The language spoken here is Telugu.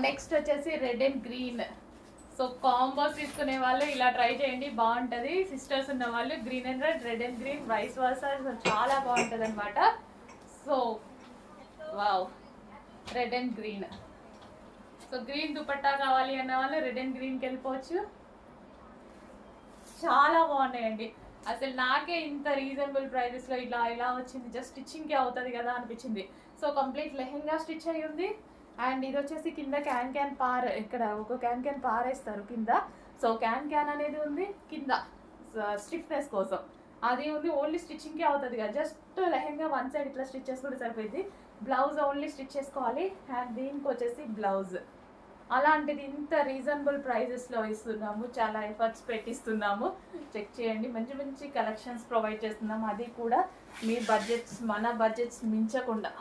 నెక్స్ట్ వచ్చేసి red and green. So combos తీసుకునే వాళ్ళు ఇలా ట్రై చేయండి, బాగుంటుంది. సిస్టర్స్ ఉన్న వాళ్ళు green and red, red and green, vice versa, చాలా బాగుంటుంది అనమాట. So wow, red and green. So green dupatta కావాలి అన్న వాళ్ళు రెడ్ అండ్ గ్రీన్కి వెళ్ళిపోవచ్చు. చాలా బాగున్నాయండి. అసలు నాకే ఇంత రీజనబుల్ ప్రైజెస్లో ఇలా వచ్చింది, జస్ట్ స్టిచ్చింగ్కి అవుతుంది కదా అనిపించింది. సో కంప్లీట్ లెహెంగా స్టిచ్ అయ్యి ఉంది. అండ్ ఇది వచ్చేసి కింద క్యాన్ పార్, ఇక్కడ ఒక క్యాన్ పారేస్తారు కింద. సో క్యాన్ అనేది ఉంది కింద స్టిఫ్నెస్ కోసం, అది ఉంది. ఓన్లీ స్టిచ్చింగ్కే అవుతుంది కదా, జస్ట్ లెహెంగా వన్ సైడ్ ఇట్లా స్టిచ్ చేసుకుంటే సరిపోయింది. బ్లౌజ్ ఓన్లీ స్టిచ్ చేసుకోవాలి. అండ్ దీనికి వచ్చేసి బ్లౌజ్. అలాంటిది ఇంత రీజనబుల్ ప్రైజెస్లో ఇస్తున్నాము, చాలా ఎఫర్ట్స్ పెట్టిస్తున్నాము. చెక్ చేయండి, మంచి మంచి కలెక్షన్స్ ప్రొవైడ్ చేస్తున్నాము, అది కూడా మీ బడ్జెట్స్, మన బడ్జెట్స్ మించకుండా.